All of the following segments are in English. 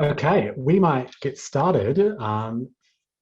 Okay, we might get started.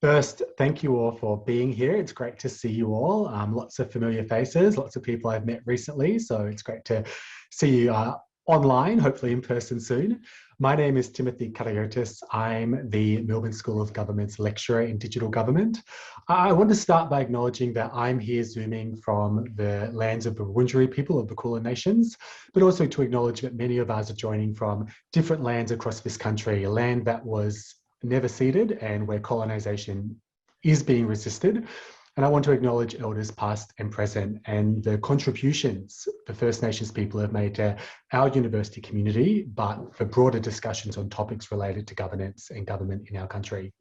First, thank you all for being here. It's great to see you all. Lots of familiar faces, lots of people I've met recently. So it's great to see you online, hopefully in person soon. My name is Timothy Kariotis. I'm the Melbourne School of Government's lecturer in digital government. I want to start by acknowledging that I'm here zooming from the lands of the Wurundjeri people of the Kulin Nations, but also to acknowledge that many of us are joining from different lands across this country, a land that was never ceded and where colonisation is being resisted. And I want to acknowledge elders past and present and the contributions the First Nations people have made to our university community, but for broader discussions on topics related to governance and government in our country.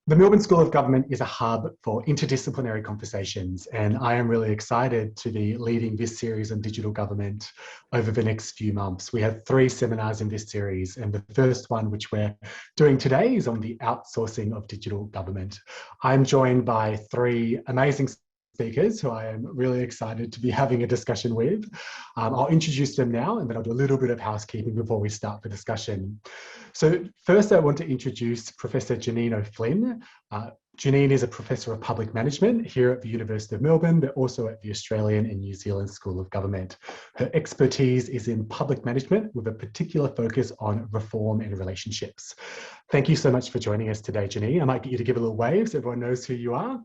The Melbourne School of Government is a hub for interdisciplinary conversations, and I am really excited to be leading this series on digital government over the next few months. We have 3 seminars in this series, and the first one, which we're doing today, is on the outsourcing of digital government. I'm joined by 3 amazing speakers who I am really excited to be having a discussion with. I'll introduce them now, and then I'll do a little bit of housekeeping before we start the discussion. So first, I want to introduce Professor Janine O'Flynn. Janine is a Professor of Public Management here at the University of Melbourne, but also at the Australian and New Zealand School of Government. Her expertise is in public management with a particular focus on reform and relationships. Thank you so much for joining us today, Janine. I might get you to give a little wave so everyone knows who you are.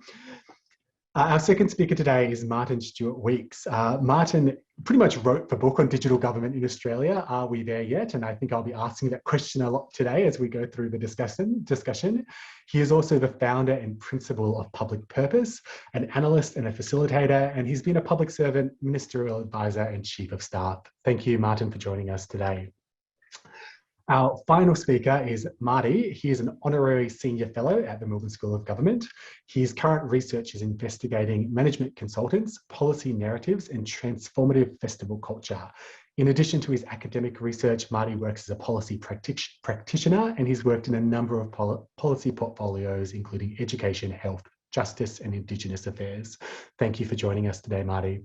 Our second speaker today is Martin Stewart-Weeks. Martin pretty much wrote the book on digital government in Australia, Are We There Yet? And I think I'll be asking that question a lot today as we go through the discussion. He is also the founder and principal of Public Purpose, an analyst and a facilitator, and he's been a public servant, ministerial advisor, and chief of staff. Thank you, Martin, for joining us today. Our final speaker is Marty. He is an honorary senior fellow at the Melbourne School of Government. His current research is investigating management consultants, policy narratives, and transformative festival culture. In addition to his academic research, Marty works as a policy practitioner, and he's worked in a number of policy portfolios, including education, health, justice, and Indigenous affairs. Thank you for joining us today, Marty.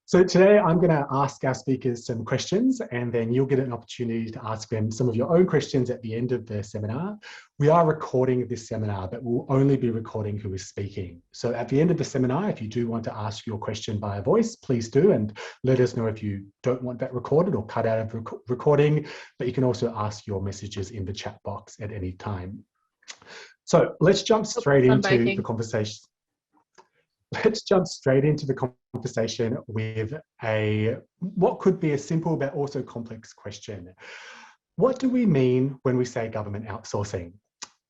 So today I'm going to ask our speakers some questions, and then you'll get an opportunity to ask them some of your own questions at the end of the seminar. We are recording this seminar, but we'll only be recording who is speaking. So at the end of the seminar, if you do want to ask your question via voice, please do, and let us know if you don't want that recorded or cut out of recording, but you can also ask your messages in the chat box at any time. So let's jump straight into the conversation. Let's jump straight into the conversation with what could be a simple but also complex question. What do we mean when we say government outsourcing?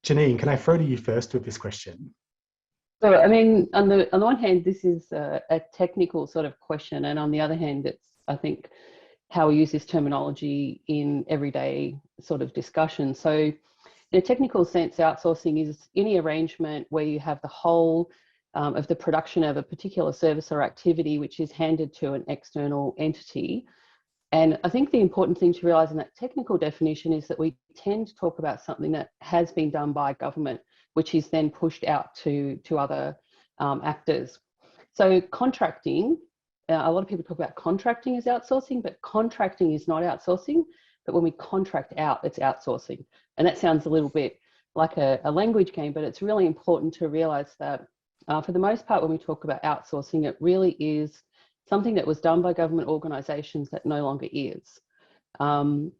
Janine, can I throw to you first with this question? So, I mean, on the one hand, this is a technical sort of question, and on the other hand, it's, I think, how we use this terminology in everyday sort of discussion. So, in a technical sense, outsourcing is any arrangement where you have the whole of the production of a particular service or activity which is handed to an external entity. And I think the important thing to realise in that technical definition is that we tend to talk about something that has been done by government, which is then pushed out to other actors. So contracting, a lot of people talk about contracting as outsourcing, but contracting is not outsourcing. But when we contract out, it's outsourcing. And that sounds a little bit like a language game, but it's really important to realise that for the most part, when we talk about outsourcing, it really is something that was done by government organisations that no longer is. And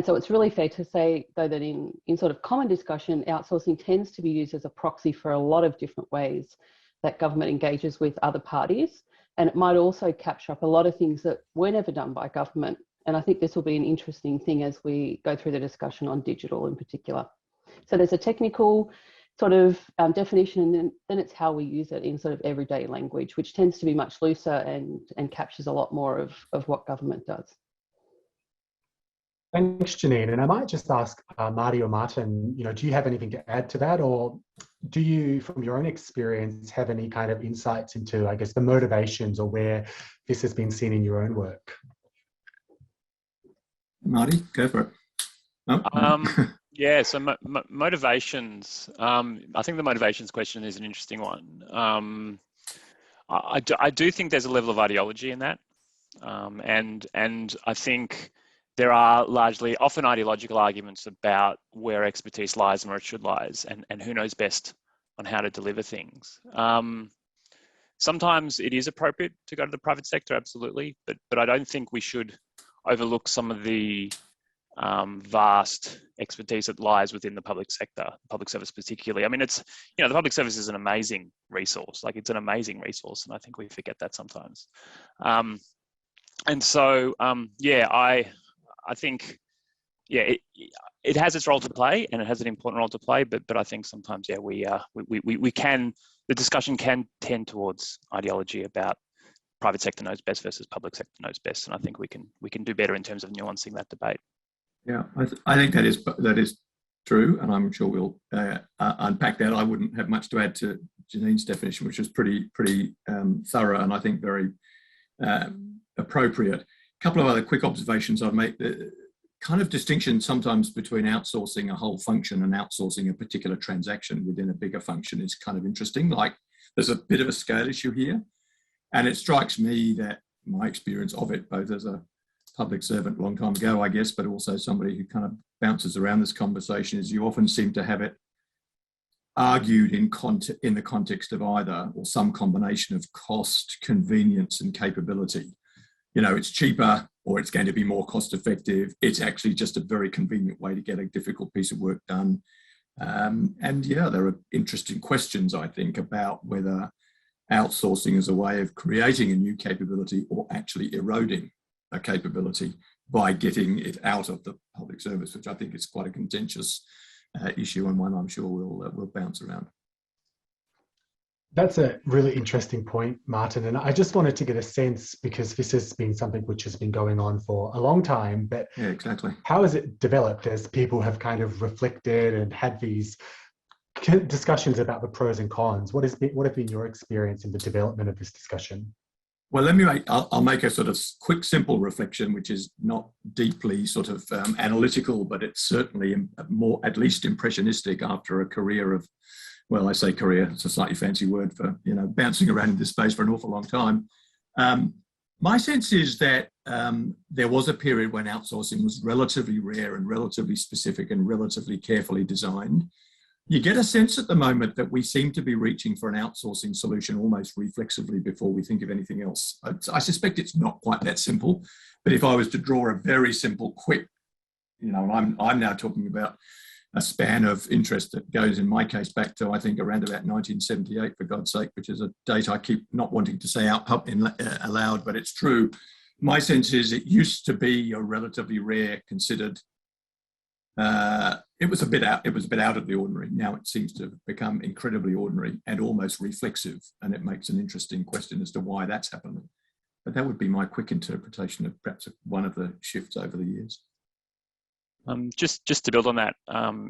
so it's really fair to say, though, that in sort of common discussion, outsourcing tends to be used as a proxy for a lot of different ways that government engages with other parties. And it might also capture up a lot of things that were never done by government. And I think this will be an interesting thing as we go through the discussion on digital in particular. So there's a technical sort of definition, and then it's how we use it in sort of everyday language, which tends to be much looser and captures a lot more of what government does. Thanks, Janine. And I might just ask Marty or Martin, do you have anything to add to that? Or do you, from your own experience, have any kind of insights into, I guess, the motivations or where this has been seen in your own work? Marty, go for it. Oh. Yeah, so motivations. I think the motivations question is an interesting one. I do think there's a level of ideology in that, and I think there are largely often ideological arguments about where expertise lies and where it should lies, and who knows best on how to deliver things. Sometimes it is appropriate to go to the private sector, absolutely, but I don't think we should overlook some of the vast expertise that lies within the public sector, public service particularly. I mean, it's, you know, the public service is an amazing resource. Like, it's an amazing resource, and I think we forget that sometimes. And so, yeah, I think, yeah, it has its role to play, and it has an important role to play. But I think sometimes, yeah, we can, the discussion can tend towards ideology about private sector knows best versus public sector knows best, and I think we can do better in terms of nuancing that debate. Yeah, I think that is true, and I'm sure we'll unpack that. I wouldn't have much to add to Janine's definition, which was pretty thorough, and I think very appropriate. A couple of other quick observations I've made. The kind of distinction sometimes between outsourcing a whole function and outsourcing a particular transaction within a bigger function is kind of interesting. Like, there's a bit of a scale issue here, and it strikes me that my experience of it, both as a public servant a long time ago, I guess, but also somebody who kind of bounces around this conversation, is you often seem to have it argued in the context of either or some combination of cost, convenience, and capability. You know, it's cheaper, or it's going to be more cost effective. It's actually just a very convenient way to get a difficult piece of work done. And yeah, there are interesting questions, I think, about whether outsourcing is a way of creating a new capability or actually eroding a capability by getting it out of the public service, which I think is quite a contentious issue, and one I'm sure we'll bounce around. That's a really interesting point, Martin. And I just wanted to get a sense, because this has been something which has been going on for a long time, but yeah, exactly. How has it developed as people have kind of reflected and had these discussions about the pros and cons? What have been your experience in the development of this discussion? Well, I'll make a sort of quick, simple reflection, which is not deeply sort of analytical, but it's certainly more, at least impressionistic, after a career of, well, I say career, it's a slightly fancy word for, you know, bouncing around in this space for an awful long time. My sense is that there was a period when outsourcing was relatively rare and relatively specific and relatively carefully designed. You get a sense at the moment that we seem to be reaching for an outsourcing solution almost reflexively before we think of anything else. I suspect it's not quite that simple, but if I was to draw a very simple, quick, you know, and I'm now talking about a span of interest that goes, in my case, back to, I think, around about 1978, for God's sake, which is a date I keep not wanting to say out aloud, but it's true. My sense is it used to be a relatively rare, considered. It was a bit out of the ordinary. Now it seems to have become incredibly ordinary and almost reflexive, and it makes an interesting question as to why that's happening. But that would be my quick interpretation of perhaps one of the shifts over the years. Just to build on that,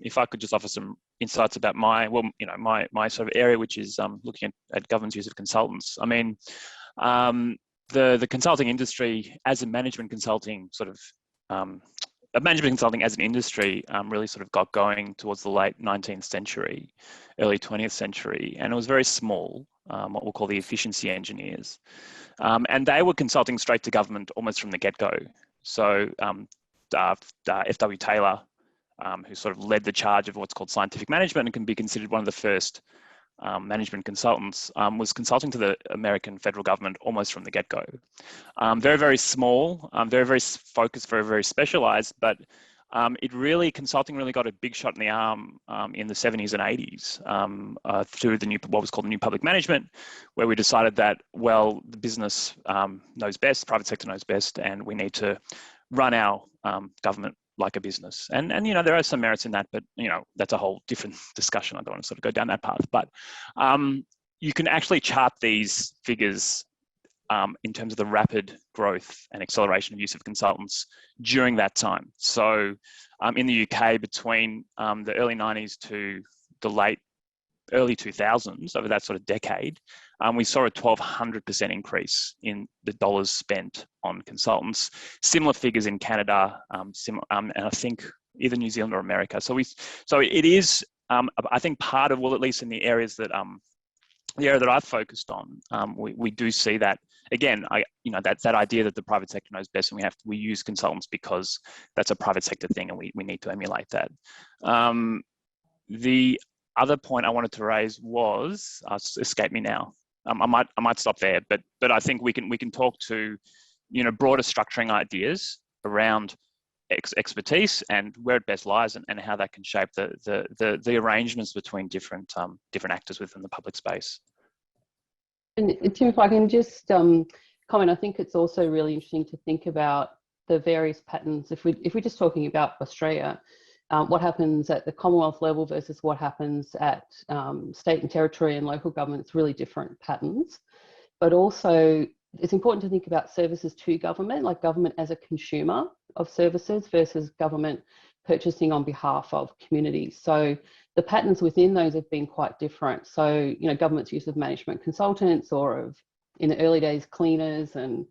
if I could just offer some insights about my sort of area, which is looking at government's use of consultants. I mean, the consulting industry as a management consulting sort of management consulting as an industry really sort of got going towards the late 19th century, early 20th century, and it was very small, what we'll call the efficiency engineers. And they were consulting straight to government almost from the get-go. So F.W. Taylor, who sort of led the charge of what's called scientific management and can be considered one of the first management consultants, was consulting to the American federal government almost from the get-go. Very, very small, very, very focused, very, very specialized, but consulting really got a big shot in the arm in the 70s and 80s through what was called the new public management, where we decided that, well, the business knows best, private sector knows best, and we need to run our government like a business. And you know, there are some merits in that, but you know, that's a whole different discussion. I don't want to sort of go down that path, but you can actually chart these figures in terms of the rapid growth and acceleration of use of consultants during that time. So in the UK, between the early 90s to the early 2000s, over that sort of decade, we saw a 1,200% increase in the dollars spent on consultants. Similar figures in Canada, and I think either New Zealand or America. So it is, I think, part of, well, at least in the areas that the area that I've focused on, we do see that again. That idea that the private sector knows best, and we use consultants because that's a private sector thing, and we need to emulate that. The other point I wanted to raise was escaped me now. I might stop there, but I think we can talk to broader structuring ideas around expertise and where it best lies, and how that can shape the arrangements between different actors within the public space. And Tim, if I can just comment, I think it's also really interesting to think about the various patterns. If we're just talking about Australia, what happens at the Commonwealth level versus what happens at state and territory and local governments, really different patterns. But also, it's important to think about services to government, like government as a consumer of services versus government purchasing on behalf of communities. So the patterns within those have been quite different. So, government's use of management consultants, or of, in the early days, cleaners and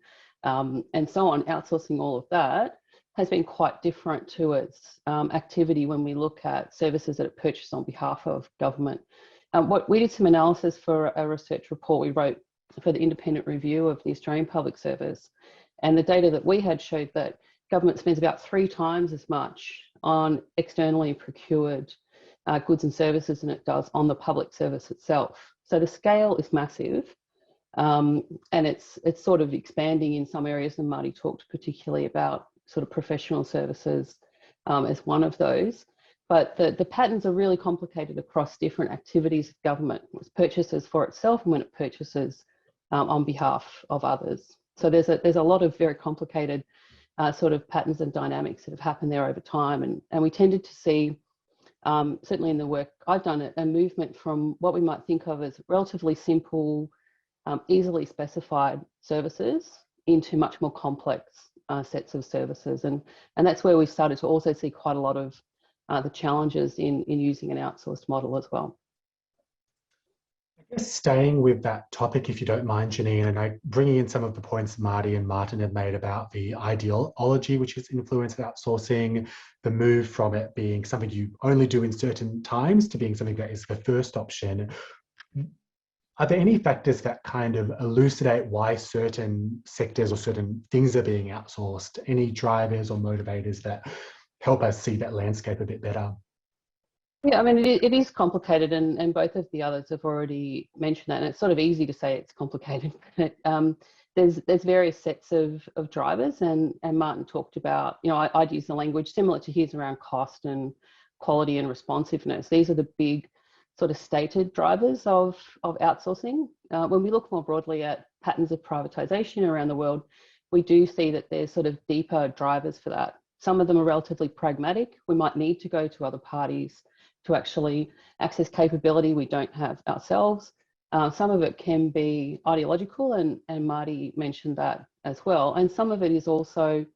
so on, outsourcing all of that, has been quite different to its activity when we look at services that are purchased on behalf of government. We did some analysis for a research report we wrote for the independent review of the Australian Public Service, and the data that we had showed that government spends about 3 times as much on externally procured goods and services than it does on the public service itself. So the scale is massive, and it's sort of expanding in some areas, and Marty talked particularly about sort of professional services as one of those. But the patterns are really complicated across different activities of government. It purchases for itself and when it purchases on behalf of others. So there's a lot of very complicated sort of patterns and dynamics that have happened there over time. And we tended to see, certainly in the work I've done, a movement from what we might think of as relatively simple, easily specified services into much more complex sets of services. And that's where we started to also see quite a lot of the challenges in using an outsourced model as well. I guess staying with that topic, if you don't mind, Janine, and bringing in some of the points Marty and Martin have made about the ideology which has influenced outsourcing, the move from it being something you only do in certain times to being something that is the first option. Are there any factors that kind of elucidate why certain sectors or certain things are being outsourced? Any drivers or motivators that help us see that landscape a bit better? Yeah, I mean, it is complicated, and both of the others have already mentioned that, and it's sort of easy to say it's complicated, but there's various sets of drivers, and Martin talked about, I'd use the language similar to his around cost and quality and responsiveness. These are the big sort of stated drivers of outsourcing. When we look more broadly at patterns of privatisation around the world, we do see that there's sort of deeper drivers for that. Some of them are relatively pragmatic. We might need to go to other parties to actually access capability we don't have ourselves. Some of it can be ideological, and Marty mentioned that as well. And some of it is also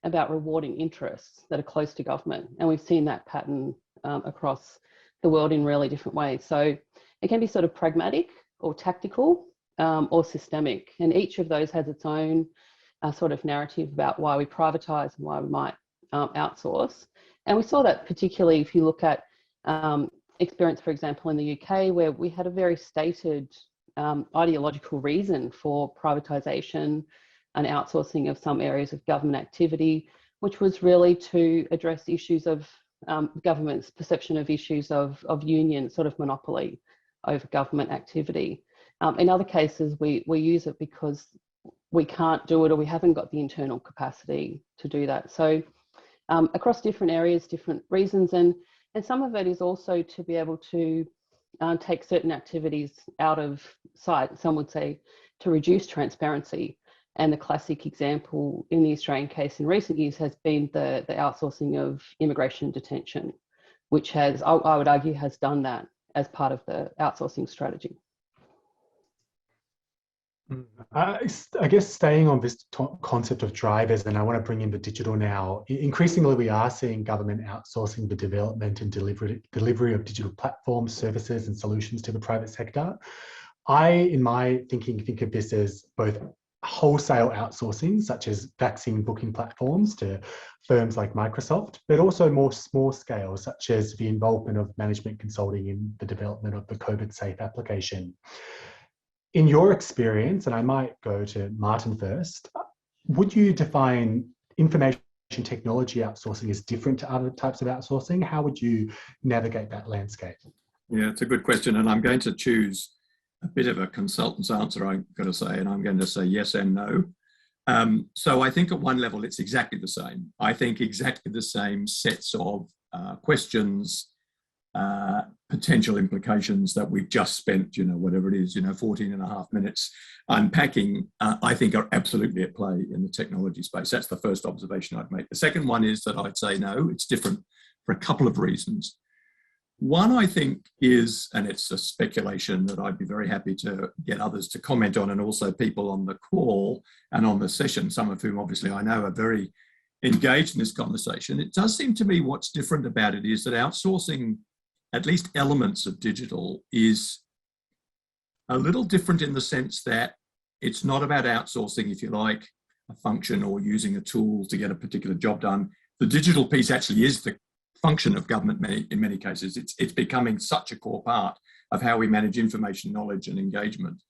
about rewarding interests that are close to government. And we've seen that pattern across the world in really different ways. So it can be sort of pragmatic or tactical or systemic. And each of those has its own sort of narrative about why we privatise and why we might outsource. And we saw that particularly if you look at experience, for example, in the UK, where we had a very stated ideological reason for privatisation and outsourcing of some areas of government activity, which was really to address issues of government's perception of issues of union sort of monopoly over government activity. In other cases, we use it because we can't do it or we haven't got the internal capacity to do that. So across different areas, different reasons, and some of it is also to be able to take certain activities out of sight, some would say, to reduce transparency. And the classic example in the Australian case in recent years has been the outsourcing of immigration detention, which has, I would argue, has done that as part of the outsourcing strategy. I guess staying on this concept of drivers, and I want to bring in the digital now. Increasingly, we are seeing government outsourcing the development and delivery of digital platforms, services, and solutions to the private sector. In my thinking, think of this as both wholesale outsourcing, such as vaccine booking platforms to firms like Microsoft, but also more small scale, such as the involvement of management consulting in the development of the COVID-safe application. in your experience, and I might go to Martin first, would you define information technology outsourcing as different to other types of outsourcing? How would you navigate that landscape? Yeah, it's a good question. And I'm going to choose a bit of a consultant's answer, I've got to say, and I'm going to say yes and no. So I think at one level, it's exactly the same. I think exactly the same sets of questions, potential implications that we've just spent, whatever it is, 14 and a half minutes unpacking, I think are absolutely at play in the technology space. That's the first observation I'd make. The second one is that I'd say no, it's different for a couple of reasons. One, I think, is, and it's a speculation that I'd be very happy to get others to comment on, and also people on the call and on the session, some of whom obviously I know are very engaged in this conversation. It does seem to me what's different about it is that outsourcing, at least elements of digital, is a little different in the sense that it's not about outsourcing, if you like, a function or using a tool to get a particular job done. The digital piece actually is the function of government in many cases. It's becoming such a core part of how we manage information, knowledge and engagement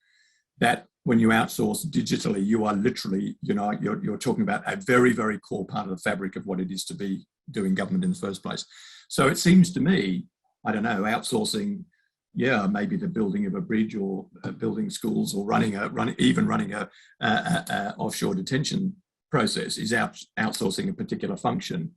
that when you outsource digitally, you are literally, you're talking about a very, very core part of the fabric of what it is to be doing government in the first place. So it seems to me, I don't know, outsourcing, yeah, maybe the building of a bridge or building schools or running a offshore detention process is outsourcing a particular function.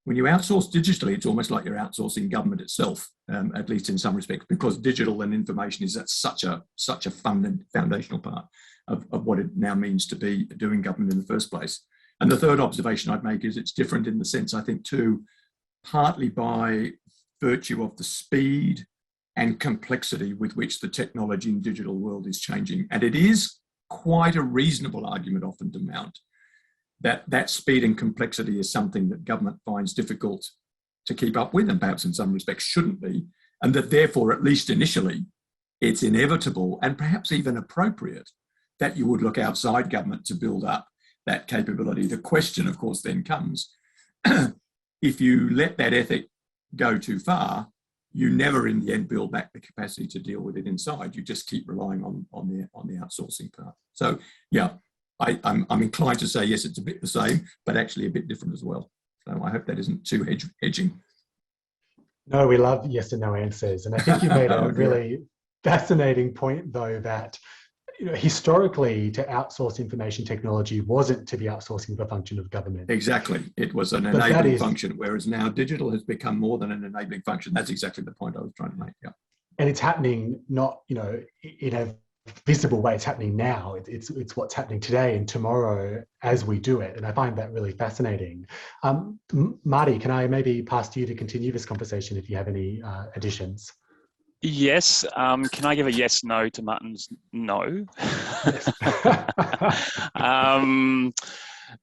When you outsource digitally, it's almost like you're outsourcing government itself, at least in some respects, because digital and information is such a foundational part of what it now means to be doing government in the first place. And the third observation I'd make is it's different in the sense, I think, too, partly by virtue of the speed and complexity with which the technology and digital world is changing. And it is quite a reasonable argument often to mount that speed and complexity is something that government finds difficult to keep up with, and perhaps in some respects shouldn't be, and that therefore, at least initially, it's inevitable and perhaps even appropriate that you would look outside government to build up that capability. The question, of course, then comes, if you let that ethic go too far, you never in the end build back the capacity to deal with it inside. You just keep relying on the outsourcing part. So yeah, I'm inclined to say yes, it's a bit the same, but actually a bit different as well. So I hope that isn't too hedging. No, we love yes and no answers. And I think you made a really fascinating point, though, that historically to outsource information technology wasn't to be outsourcing the function of government. Exactly. It was an enabling function, whereas now digital has become more than an enabling function. That's exactly the point I was trying to make. Yeah. And it's happening not, in a visible way. It's happening now. It's what's happening today and tomorrow as we do it. And I find that really fascinating. Marty, can I maybe pass to you to continue this conversation if you have any additions? Yes. Can I give a yes, no to Martin's no? Yes.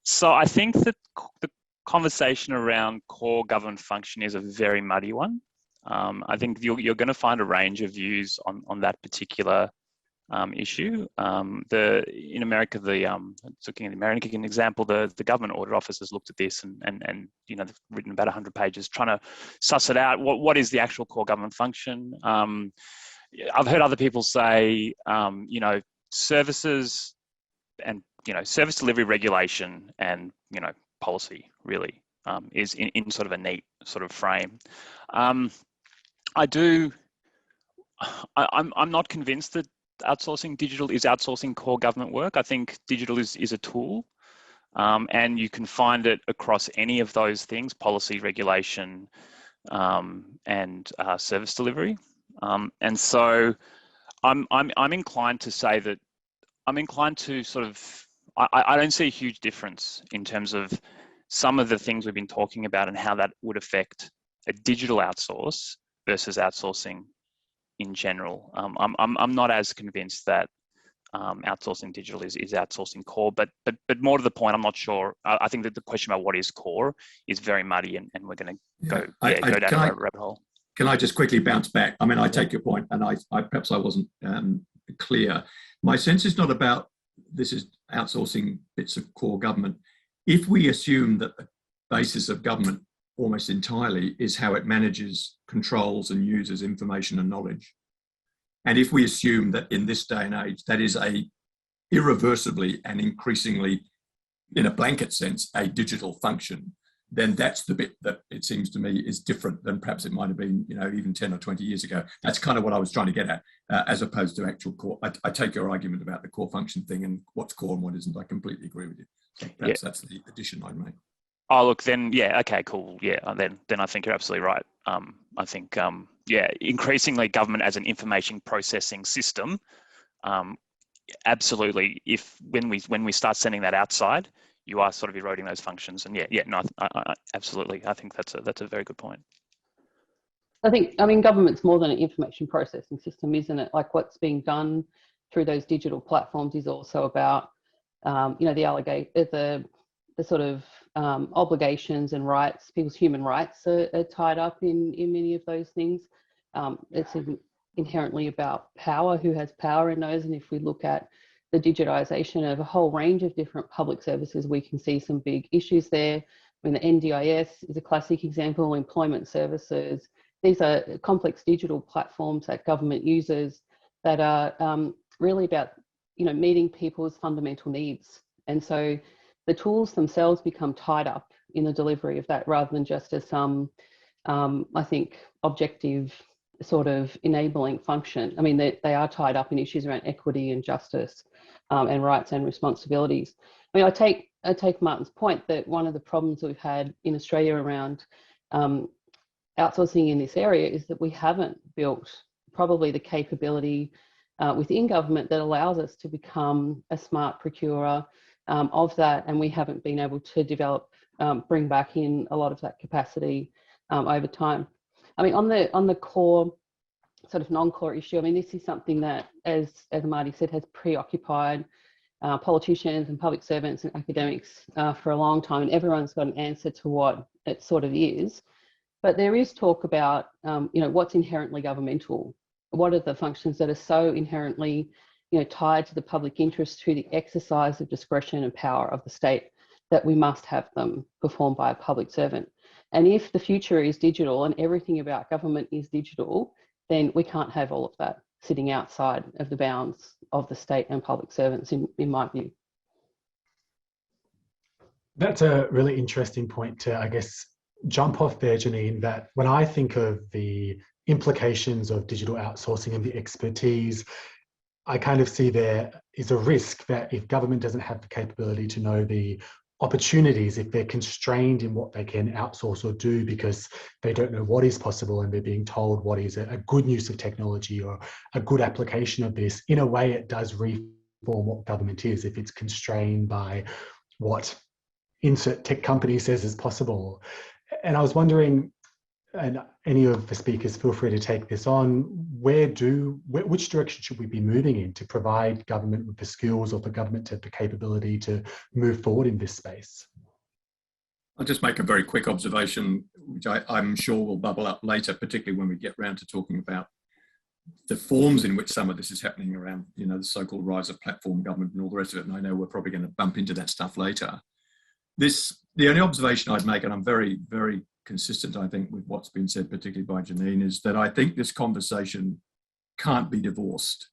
So I think that the conversation around core government function is a very muddy one. I think you're going to find a range of views on that particular issue. In America, looking at the American example, the government audit office has looked at this and they've written about 100 pages trying to suss it out. What is the actual core government function? I've heard other people say, services and service delivery regulation and policy really is in sort of a neat sort of frame. I'm not convinced that outsourcing digital is outsourcing core government work. I think digital is a tool, and you can find it across any of those things: policy, regulation, and service delivery. And so, I'm inclined to say that I'm inclined to sort of I don't see a huge difference in terms of some of the things we've been talking about and how that would affect a digital outsource versus outsourcing in general. I'm not as convinced that outsourcing digital is outsourcing core, but more to the point, I'm not sure. I think that the question about what is core is very muddy, and we're going to go down a rabbit hole. Can I just quickly bounce back? I mean, I take your point, and I perhaps I wasn't clear. My sense is not about this is outsourcing bits of core government. If we assume that the basis of government almost entirely is how it manages, controls and uses information and knowledge, And if we assume that in this day and age, that is a irreversibly and increasingly, in a blanket sense, a digital function, then that's the bit that it seems to me is different than perhaps it might have been, even 10 or 20 years ago. That's kind of what I was trying to get at, as opposed to actual core. I take your argument about the core function thing and what's core and what isn't. I completely agree with you. So perhaps that's the addition I'd make. Oh, look, then, yeah, okay, cool. Yeah, then I think you're absolutely right. I think, increasingly government as an information processing system, absolutely. When we start sending that outside, you are sort of eroding those functions. And I absolutely. I think that's a very good point. I mean, government's more than an information processing system, isn't it? Like what's being done through those digital platforms is also about, the sort of obligations and rights, people's human rights are tied up in many of those things. It's inherently about power, who has power in those. And if we look at the digitization of a whole range of different public services, we can see some big issues there. I mean, the NDIS is a classic example, employment services. These are complex digital platforms that government uses that are really about, meeting people's fundamental needs. And so the tools themselves become tied up in the delivery of that rather than just as some, I think, objective sort of enabling function. I mean, they are tied up in issues around equity and justice and rights and responsibilities. I mean, I take Martin's point that one of the problems that we've had in Australia around outsourcing in this area is that we haven't built probably the capability within government that allows us to become a smart procurer of that, and we haven't been able to develop, bring back in a lot of that capacity over time. I mean, on the core sort of non-core issue, I mean, this is something that, as Marty said, has preoccupied politicians and public servants and academics for a long time, and everyone's got an answer to what it sort of is. But there is talk about, what's inherently governmental. What are the functions that are so inherently, tied to the public interest through the exercise of discretion and power of the state that we must have them performed by a public servant? And if the future is digital and everything about government is digital, then we can't have all of that sitting outside of the bounds of the state and public servants, in my view. That's a really interesting point to, I guess, jump off there, Janine, that when I think of the implications of digital outsourcing and the expertise, I kind of see there is a risk that if government doesn't have the capability to know the opportunities, if they're constrained in what they can outsource or do because they don't know what is possible and they're being told what is a good use of technology or a good application of this, in a way it does reform what government is if it's constrained by what insert tech company says is possible. And I was wondering, and any of the speakers feel free to take this on, which direction should we be moving in to provide government with the skills or for government to have the capability to move forward in this space? I'll just make a very quick observation, which I'm sure will bubble up later, particularly when we get round to talking about the forms in which some of this is happening around, the so-called rise of platform government and all the rest of it. And I know we're probably going to bump into that stuff later. The only observation I'd make, and I'm very, very consistent, I think, with what's been said, particularly by Janine, is that I think this conversation can't be divorced.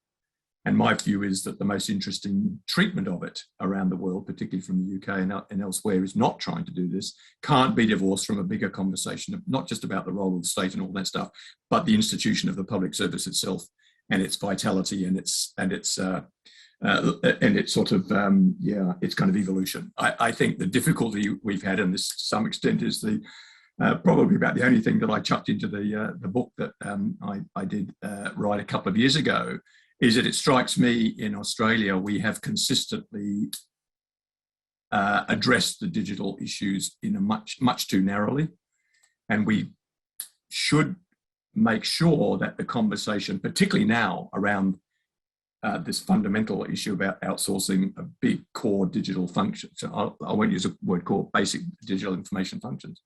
And my view is that the most interesting treatment of it around the world, particularly from the UK and elsewhere, is not trying to do this, can't be divorced from a bigger conversation of not just about the role of the state and all that stuff, but the institution of the public service itself and its vitality and its sort of, its kind of evolution. I think the difficulty we've had, and this to some extent is probably about the only thing that I chucked into the book that I did write a couple of years ago, is that it strikes me in Australia we have consistently addressed the digital issues in a much too narrowly, and we should make sure that the conversation, particularly now around this fundamental issue about outsourcing a big core digital function, so I won't use a word core, basic digital information functions,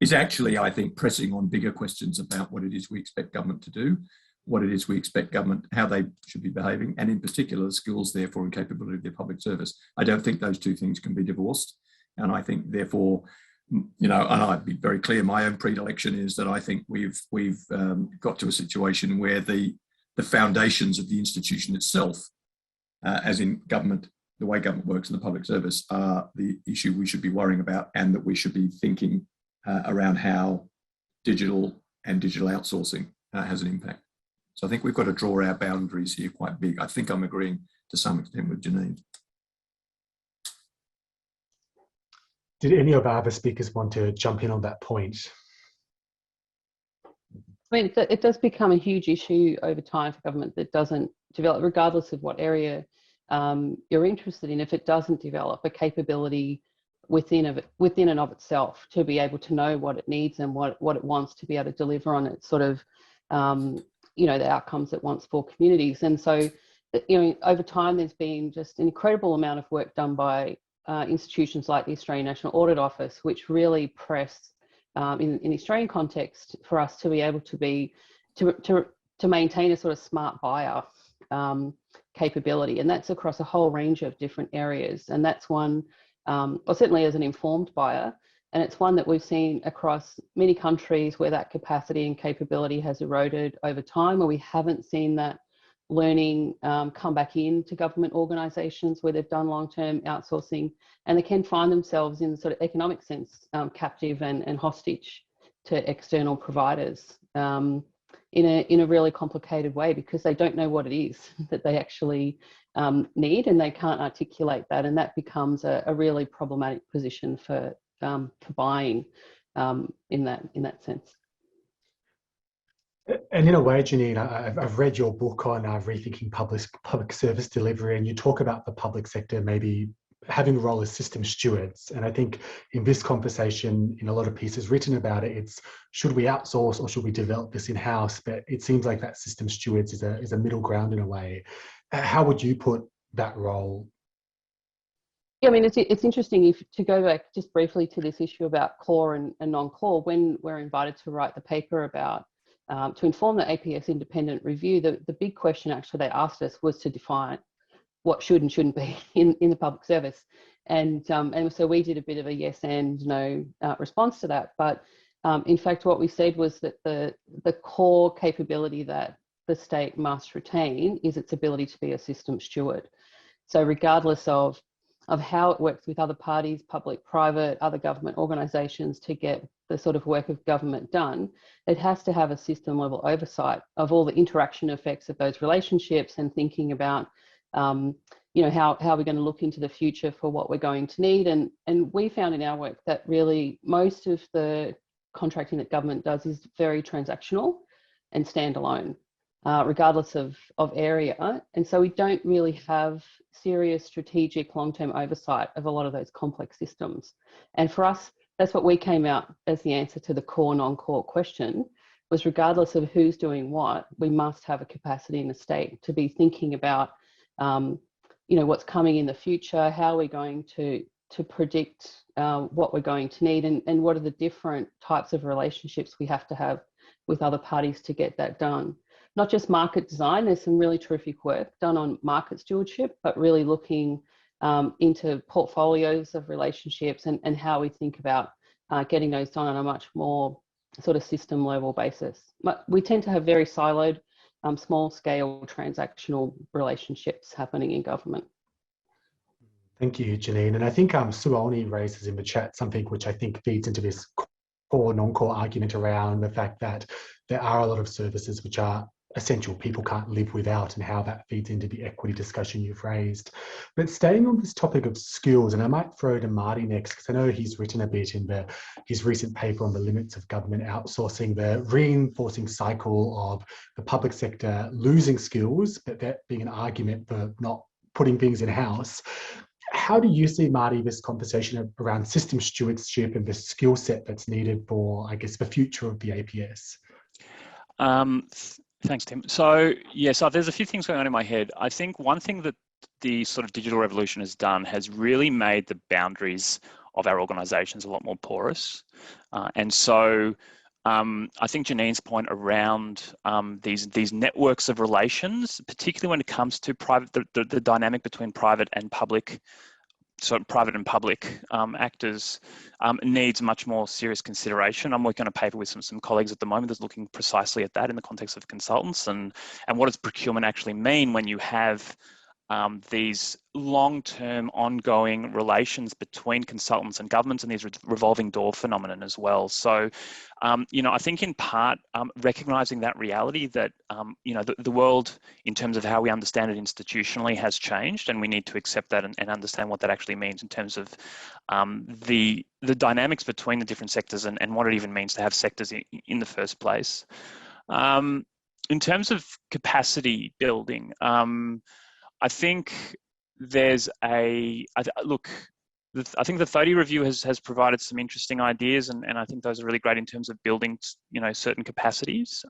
is actually, I think, pressing on bigger questions about what it is we expect government to do, what it is we expect government, how they should be behaving, and in particular, the skills, therefore, and capability of their public service. I don't think those two things can be divorced. And I think, therefore, and I'd be very clear, my own predilection is that I think we've got to a situation where the the foundations of the institution itself, as in government, the way government works in the public service, are the issue we should be worrying about, and that we should be thinking around how digital and digital outsourcing has an impact. So I think we've got to draw our boundaries here quite big. I think I'm agreeing to some extent with Janine. Did any of our other speakers want to jump in on that point? I mean, it does become a huge issue over time for government that doesn't develop, regardless of what area you're interested in. If it doesn't develop a capability within and of itself to be able to know what it needs and what it wants to be able to deliver on its sort of, the outcomes it wants for communities. And so, over time, there's been just an incredible amount of work done by institutions like the Australian National Audit Office, which really press in the Australian context for us to be able to maintain a sort of smart buyer capability, and that's across a whole range of different areas. And that's one, or certainly as an informed buyer, and it's one that we've seen across many countries where that capacity and capability has eroded over time, where we haven't seen that learning come back into government organisations where they've done long-term outsourcing, and they can find themselves in the sort of economic sense captive and hostage to external providers in a really complicated way, because they don't know what it is that they actually need, and they can't articulate that, and that becomes a really problematic position for buying in that sense. And in a way, Janine, I've read your book on rethinking public service delivery, and you talk about the public sector maybe having a role as system stewards. And I think in this conversation, in a lot of pieces written about it, it's should we outsource or should we develop this in-house? But it seems like that system stewards is a middle ground in a way. How would you put that role? Yeah, I mean, it's interesting to go back just briefly to this issue about core and non-core. When we're invited to write the paper about to inform the APS independent review, the big question actually they asked us was to define what should and shouldn't be in the public service. And so we did a bit of a yes and no response to that. But in fact, what we said was that the core capability that the state must retain is its ability to be a system steward. So regardless of how it works with other parties, public, private, other government organisations to get the sort of work of government done, it has to have a system level oversight of all the interaction effects of those relationships, and thinking about, how we're going to look into the future for what we're going to need. And we found in our work that really most of the contracting that government does is very transactional and standalone, regardless of area. And so we don't really have serious strategic long-term oversight of a lot of those complex systems. And for us, that's what we came out as the answer to the core non-core question, was regardless of who's doing what, we must have a capacity in the state to be thinking about, what's coming in the future, how we're going to predict what we're going to need, and what are the different types of relationships we have to have with other parties to get that done. Not just market design, there's some really terrific work done on market stewardship, but really looking into portfolios of relationships and how we think about getting those done on a much more sort of system level basis. But we tend to have very siloed, small scale transactional relationships happening in government. Thank you, Janine. And I think Suolni raises in the chat something which I think feeds into this core non-core argument around the fact that there are a lot of services which are essential, people can't live without, and how that feeds into the equity discussion you've raised. But staying on this topic of skills, and I might throw to Marty next, because I know he's written a bit in his recent paper on the limits of government outsourcing, the reinforcing cycle of the public sector losing skills, but that being an argument for not putting things in-house. How do you see, Marty, this conversation around system stewardship and the skill set that's needed for, I guess, the future of the APS? Thanks, Tim. So there's a few things going on in my head. I think one thing that the sort of digital revolution has done has really made the boundaries of our organisations a lot more porous. And so I think Janine's point around these networks of relations, particularly when it comes to private, the dynamic between private and public sort of private and public actors needs much more serious consideration. I'm working on a paper with some colleagues at the moment that's looking precisely at that in the context of consultants, and what does procurement actually mean when you have these long-term ongoing relations between consultants and governments, and these revolving door phenomenon as well. So, I think in part, recognizing that reality that, the world in terms of how we understand it institutionally has changed, and we need to accept that and understand what that actually means in terms of the dynamics between the different sectors and what it even means to have sectors in the first place. In terms of capacity building, I think there's I think the 30 review has provided some interesting ideas, and I think those are really great in terms of building, certain capacities.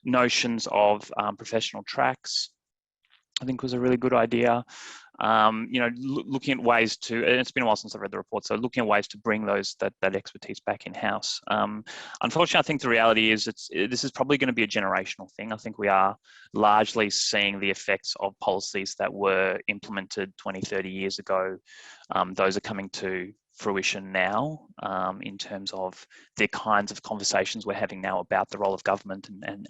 Notions of professional tracks, I think, was a really good idea. Looking at ways to, and it's been a while since I've read the report, so looking at ways to bring that expertise back in-house. Unfortunately, I think the reality is this is probably going to be a generational thing. I think we are largely seeing the effects of policies that were implemented 20, 30 years ago. Those are coming to fruition now, in terms of the kinds of conversations we're having now about the role of government and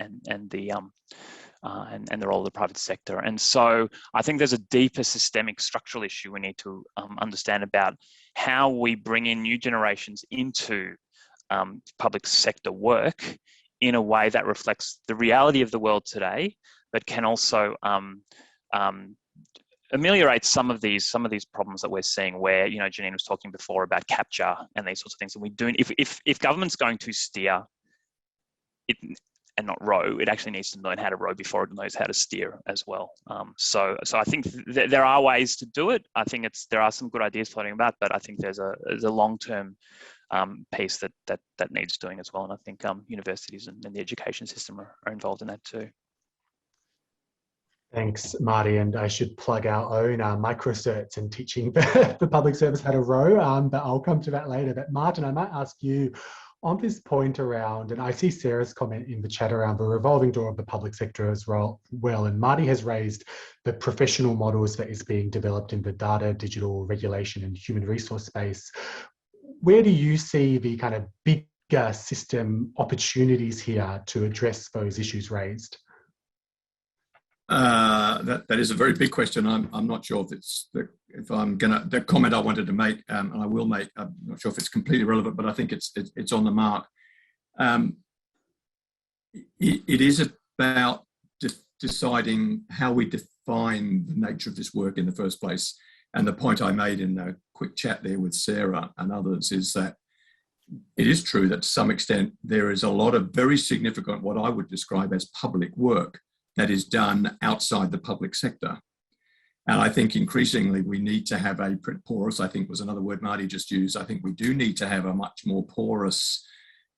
the role of the private sector. And so I think there's a deeper systemic structural issue we need to understand about how we bring in new generations into public sector work in a way that reflects the reality of the world today, but can also ameliorate some of these problems that we're seeing, where, Janine was talking before about capture and these sorts of things. And we do, if government's going to steer it and not row, it actually needs to learn how to row before it knows how to steer as well. So I think there are ways to do it. I think there are some good ideas floating about, but I think there's a long-term piece that needs doing as well. And I think universities and the education system are involved in that too. Thanks, Marty. And I should plug our own microcerts and teaching the public service how to row, but I'll come to that later. But Martin, I might ask you on this point around, and I see Sarah's comment in the chat around the revolving door of the public sector as well, and Marty has raised the professional models that is being developed in the data, digital, regulation and human resource space. Where do you see the kind of bigger system opportunities here to address those issues raised? That is a very big question. I'm not sure if the comment I wanted to make, and I will make. I'm not sure if it's completely relevant, but I think it's on the mark. It is about deciding how we define the nature of this work in the first place. And the point I made in the quick chat there with Sarah and others is that it is true that to some extent there is a lot of very significant, what I would describe as public work, that is done outside the public sector. And I think increasingly we need to have a porous, I think was another word Marty just used, I think we do need to have a much more porous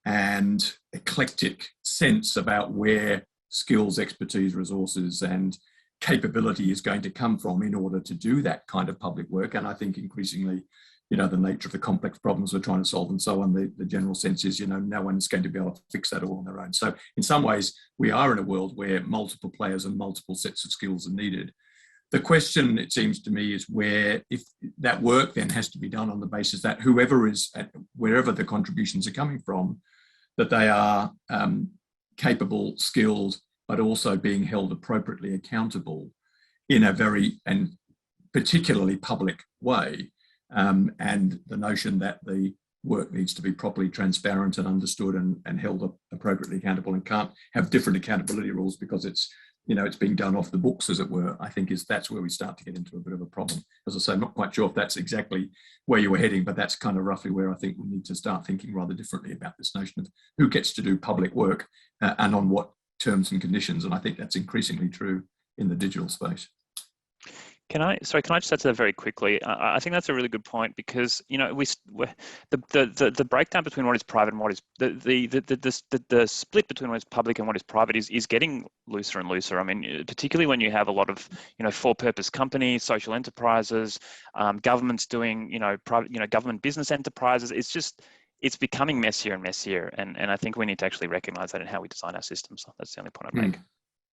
and eclectic sense about where skills, expertise, resources and capability is going to come from in order to do that kind of public work. And I think increasingly, the nature of the complex problems we're trying to solve and so on, the general sense is, no one's going to be able to fix that all on their own. So in some ways, we are in a world where multiple players and multiple sets of skills are needed. The question, it seems to me, is where, if that work then has to be done on the basis that whoever is, wherever the contributions are coming from, that they are capable, skilled, but also being held appropriately accountable in a very and particularly public way. And the notion that the work needs to be properly transparent and understood and held appropriately accountable, and can't have different accountability rules because it's being done off the books, as it were, I think that's where we start to get into a bit of a problem. As I say, I'm not quite sure if that's exactly where you were heading, but that's kind of roughly where I think we need to start thinking rather differently about this notion of who gets to do public work and on what terms and conditions. And I think that's increasingly true in the digital space. Can I just add to that very quickly? I think that's a really good point, because the breakdown between what is private and what is the split between what is public and what is private is getting looser and looser. I mean, particularly when you have a lot of for-purpose companies, social enterprises, governments doing private government business enterprises. It's becoming messier and messier, and I think we need to actually recognise that in how we design our systems. That's the only point I make.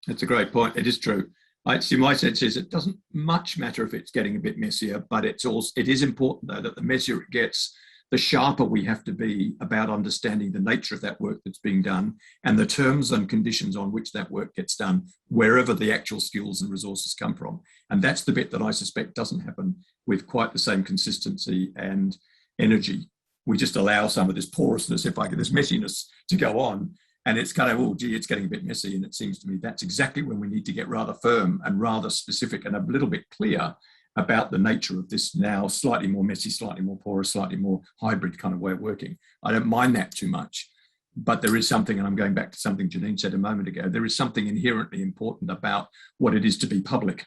That's a great point. It is true. I see. My sense is it doesn't much matter if it's getting a bit messier, but it is important though that the messier it gets, the sharper we have to be about understanding the nature of that work that's being done and the terms and conditions on which that work gets done, wherever the actual skills and resources come from. And that's the bit that I suspect doesn't happen with quite the same consistency and energy. We just allow some of this porousness, if I get this messiness, to go on. And it's kind of, oh, gee, it's getting a bit messy. And it seems to me that's exactly when we need to get rather firm and rather specific and a little bit clear about the nature of this now slightly more messy, slightly more porous, slightly more hybrid kind of way of working. I don't mind that too much. But there is something, and I'm going back to something Janine said a moment ago, there is something inherently important about what it is to be public.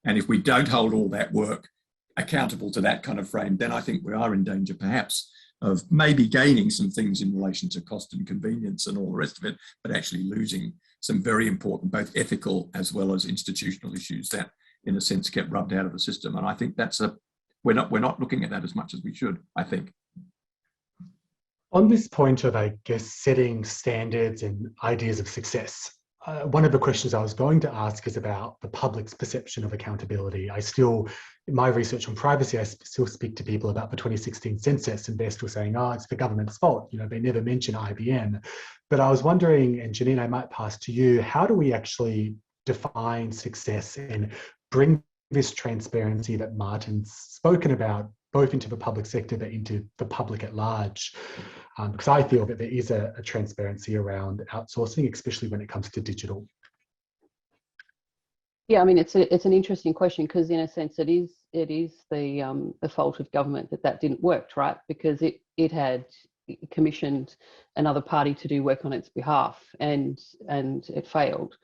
And if we don't hold all that work accountable to that kind of frame, then I think we are in danger perhaps of maybe gaining some things in relation to cost and convenience and all the rest of it, but actually losing some very important, both ethical as well as institutional issues that, in a sense, get rubbed out of the system. And I think we're not looking at that as much as we should, I think. On this point of, I guess, setting standards and ideas of success, one of the questions I was going to ask is about the public's perception of accountability. In my research on privacy, I still speak to people about the 2016 census, and they're still saying, oh, it's the government's fault. They never mention IBM. But I was wondering, and Janine, I might pass to you, how do we actually define success and bring this transparency that Martin's spoken about, both into the public sector, but into the public at large? Because I feel that there is a transparency around outsourcing, especially when it comes to digital. Yeah, I mean, it's an interesting question because, in a sense, it is the fault of government that didn't work, right? Because it had commissioned another party to do work on its behalf, and it failed.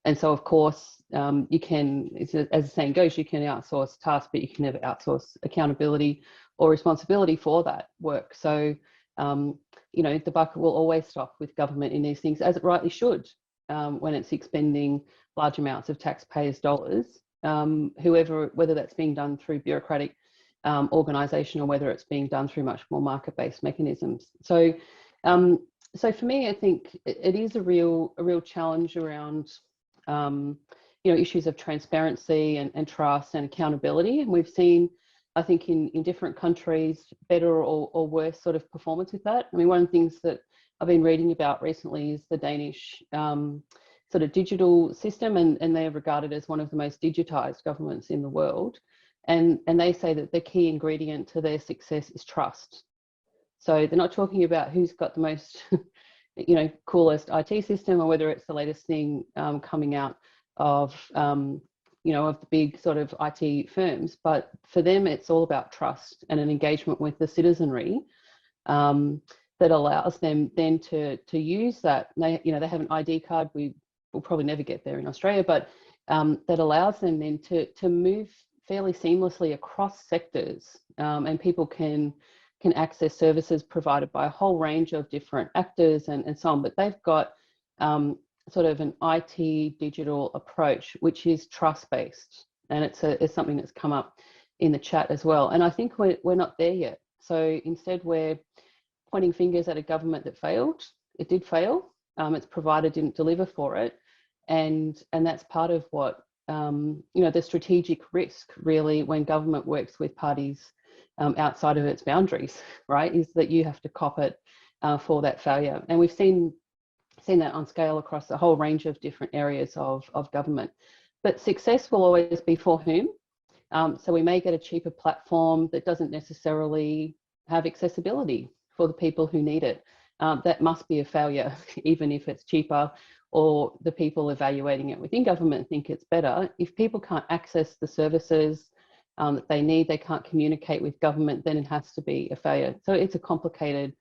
And so, of course, you can, as the saying goes, you can outsource tasks, but you can never outsource accountability or responsibility for that work. So, the buck will always stop with government in these things, as it rightly should, when it's expending large amounts of taxpayers' dollars, whether that's being done through bureaucratic organisation or whether it's being done through much more market-based mechanisms. So for me, I think it is a real challenge around issues of transparency and trust and accountability. And we've seen, I think, in different countries, better or worse sort of performance with that. I mean, one of the things that I've been reading about recently is the Danish sort of digital system, and they're regarded as one of the most digitized governments in the world. And they say that the key ingredient to their success is trust. So they're not talking about who's got the most, coolest IT system or whether it's the latest thing coming out of, of the big sort of IT firms. But for them, it's all about trust and an engagement with the citizenry that allows them then to use that. They have an ID card. We'll probably never get there in Australia, but that allows them then to move fairly seamlessly across sectors, and people can access services provided by a whole range of different actors and so on. But they've got sort of an IT digital approach, which is trust-based, and it's something that's come up in the chat as well. And I think we're not there yet. So instead, we're pointing fingers at a government that failed. It did fail. Its provider didn't deliver for it, and that's part of what the strategic risk really when government works with parties outside of its boundaries, right? Is that you have to cop it for that failure, and we've seen that on scale across a whole range of different areas of government. But success will always be for whom. So we may get a cheaper platform that doesn't necessarily have accessibility for the people who need it. That must be a failure, even if it's cheaper, or the people evaluating it within government think it's better. If people can't access the services that they need, they can't communicate with government, then it has to be a failure. So it's a complicated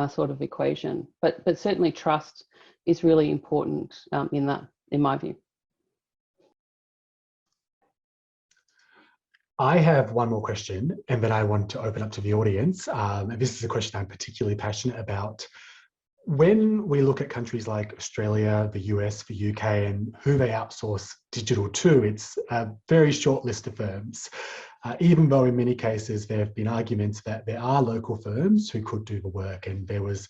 sort of equation. But certainly trust is really important in my view. I have one more question, and then I want to open up to the audience. And this is a question I'm particularly passionate about. When we look at countries like Australia, the US, the UK, and who they outsource digital to, it's a very short list of firms. Even though in many cases there have been arguments that there are local firms who could do the work. And there was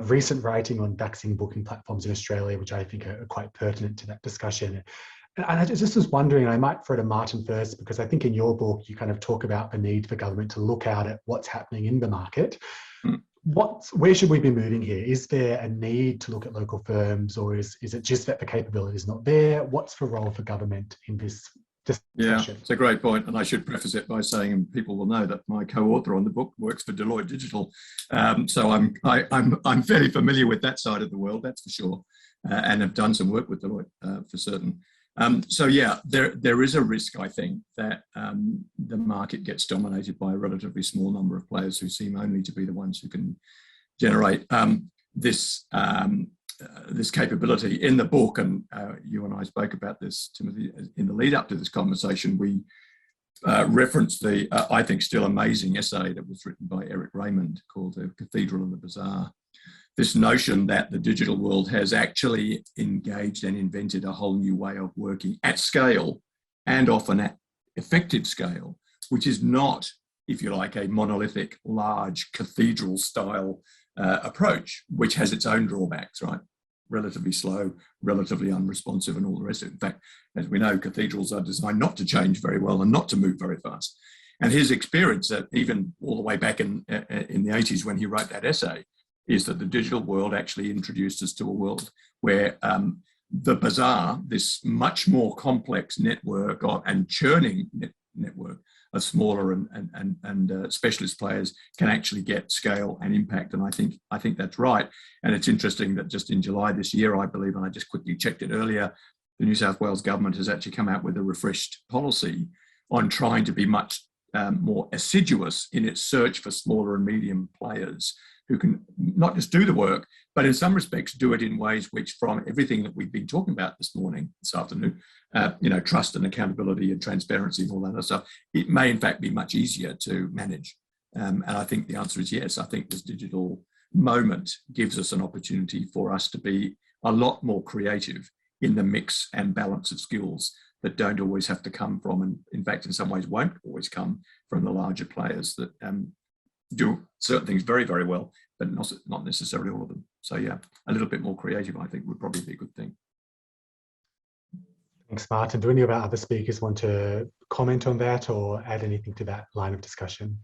recent writing on vaccine booking platforms in Australia, which I think are quite pertinent to that discussion. And I just was wondering, I might throw to Martin first, because I think in your book, you kind of talk about the need for government to look out at what's happening in the market. Where should we be moving here? Is there a need to look at local firms, or is it just that the capability is not there? What's the role for government in this discussion? Yeah, it's a great point, and I should preface it by saying, and people will know that my co-author on the book works for Deloitte Digital, so I'm fairly familiar with that side of the world, that's for sure, and have done some work with Deloitte for certain. So yeah, there is a risk, I think, that the market gets dominated by a relatively small number of players who seem only to be the ones who can generate this capability. In the book, and you and I spoke about this, Timothy, in the lead up to this conversation, we referenced the, I think, still amazing essay that was written by Eric Raymond called The Cathedral and the Bazaar. This notion that the digital world has actually engaged and invented a whole new way of working at scale, and often at effective scale, which is not, if you like, a monolithic, large cathedral style approach, which has its own drawbacks, right? Relatively slow, relatively unresponsive, and all the rest of it. In fact, as we know, cathedrals are designed not to change very well and not to move very fast. And his experience, even all the way back in the 80s when he wrote that essay, is that the digital world actually introduced us to a world where the bazaar, this much more complex network and churning network of smaller and specialist players, can actually get scale and impact. And I think that's right. And it's interesting that just in July this year, I believe, and I just quickly checked it earlier, the New South Wales government has actually come out with a refreshed policy on trying to be much more assiduous in its search for smaller and medium players who can not just do the work, but in some respects do it in ways which, from everything that we've been talking about this afternoon, trust and accountability and transparency and all that other stuff, it may in fact be much easier to manage. And I think the answer is yes. I think this digital moment gives us an opportunity for us to be a lot more creative in the mix and balance of skills that don't always have to come from, and in fact, in some ways won't always come from, the larger players that do certain things very, very well, but not necessarily all of them. So yeah, a little bit more creative, I think, would probably be a good thing. Thanks, Martin. Do any of our other speakers want to comment on that or add anything to that line of discussion?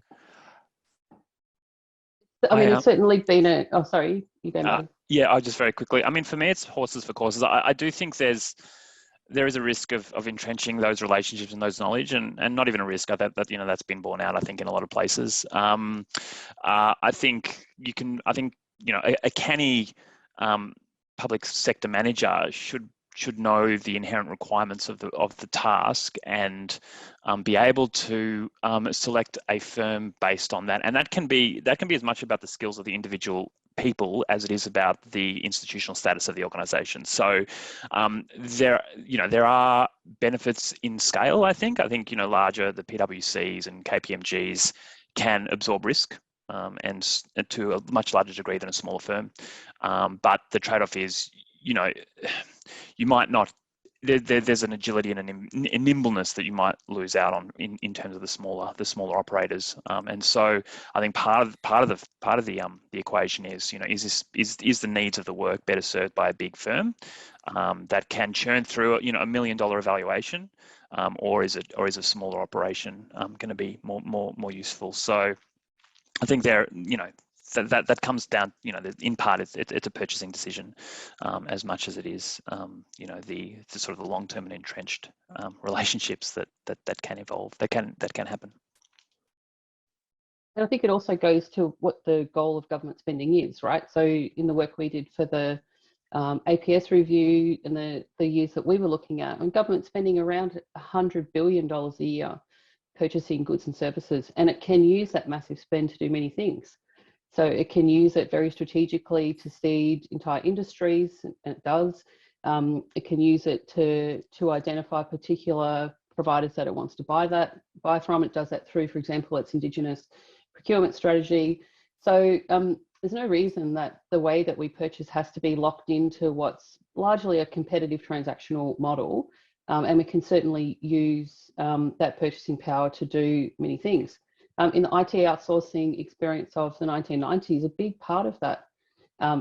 I mean, it's certainly been a... Oh, sorry, you go, Martin. Yeah, I just very quickly. I mean, for me, it's horses for courses. I do think there is a risk of entrenching those relationships and those knowledge, and not even a risk that that's been borne out, I think, in a lot of places. I think a canny public sector manager should know the inherent requirements of the task, and be able to select a firm based on that. And that can be as much about the skills of the individual people as it is about the institutional status of the organisation. So there are benefits in scale. I think larger, the PwCs and KPMGs can absorb risk and to a much larger degree than a smaller firm. But the trade-off is, you might not. There's an agility and a nimbleness that you might lose out on in terms of the smaller operators, and so I think part of the equation is is the needs of the work better served by a big firm that can churn through $1 million evaluation, or is a smaller operation going to be more useful? So I think that comes down, in part, it's a purchasing decision, as much as it is, the sort of the long-term and entrenched relationships that can evolve, that can happen. And I think it also goes to what the goal of government spending is, right? So in the work we did for the APS review and the years that we were looking at, and government spending around $100 billion a year purchasing goods and services, and it can use that massive spend to do many things. So it can use it very strategically to seed entire industries, and it does. It can use it to identify particular providers that it wants to buy from. It does that through, for example, its Indigenous procurement strategy. So there's no reason that the way that we purchase has to be locked into what's largely a competitive transactional model. And we can certainly use that purchasing power to do many things. In the IT outsourcing experience of the 1990s, a big part of that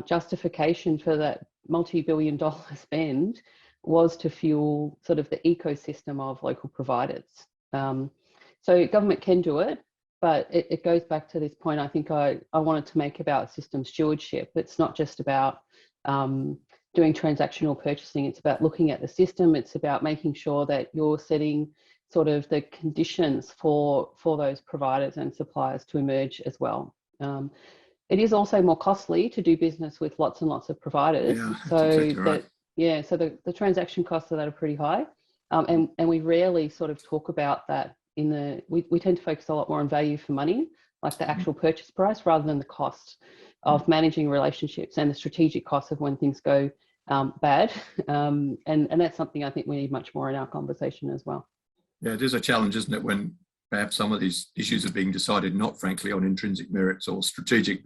justification for that multi-billion-dollar spend was to fuel sort of the ecosystem of local providers. So government can do it, but it goes back to this point I think I wanted to make about system stewardship. It's not just about doing transactional purchasing, it's about looking at the system, it's about making sure that you're setting sort of the conditions for those providers and suppliers to emerge as well. It is also more costly to do business with lots and lots of providers. Yeah, so exactly right. so the transaction costs of that are pretty high. And we rarely sort of talk about that we tend to focus a lot more on value for money, like the actual purchase price, rather than the cost of managing relationships and the strategic cost of when things go bad. And that's something I think we need much more in our conversation as well. Yeah, it is a challenge, isn't it, when perhaps some of these issues are being decided not frankly on intrinsic merits or strategic